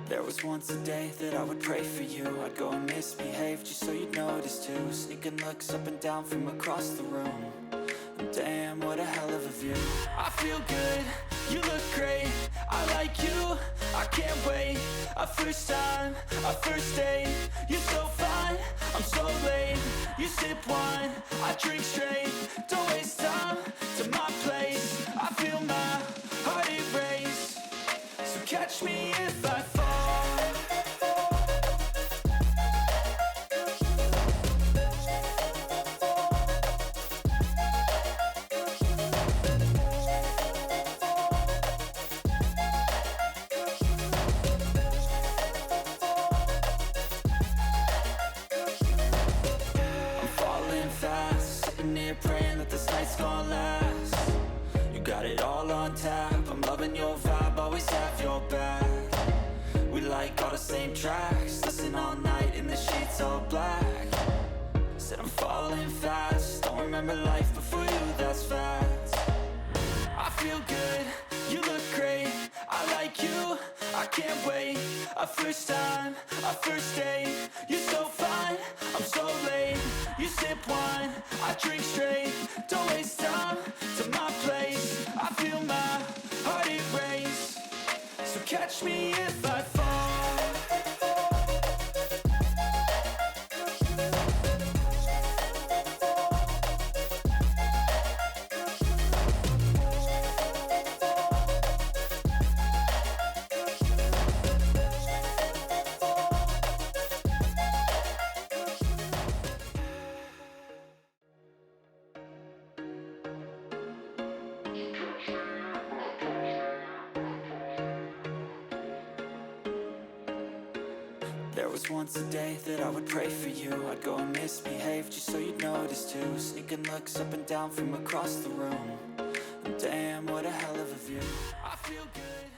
There was once a day that I would pray for you. I'd go and misbehave just so you'd notice too. Sneaking looks up and down from across the room. And damn, what a hell of a view. I feel good, you look great, I like you, I can't wait. A first time, a first date, you're so fine, I'm so late. You sip wine, I drink straight. Don't waste time to my place. I feel my heart erase. So catch me if I fall. Praying that this night's gonna last. You got it all on tap, I'm loving your vibe, always have your back. We like all the same tracks, listen all night in the sheets all black. Said I'm falling fast, don't remember life before you, that's fact. I feel good, you look great, I like you, I can't wait. A first time, a first date, you're so fine, I'm so late. You sip wine, I drink straight. Don't waste time to my place. I feel my heart erase. So catch me if I fall. There was once a day that I would pray for you. I'd go and misbehave just so you'd notice too. Sneaking looks up and down from across the room. And damn, what a hell of a view. I feel good.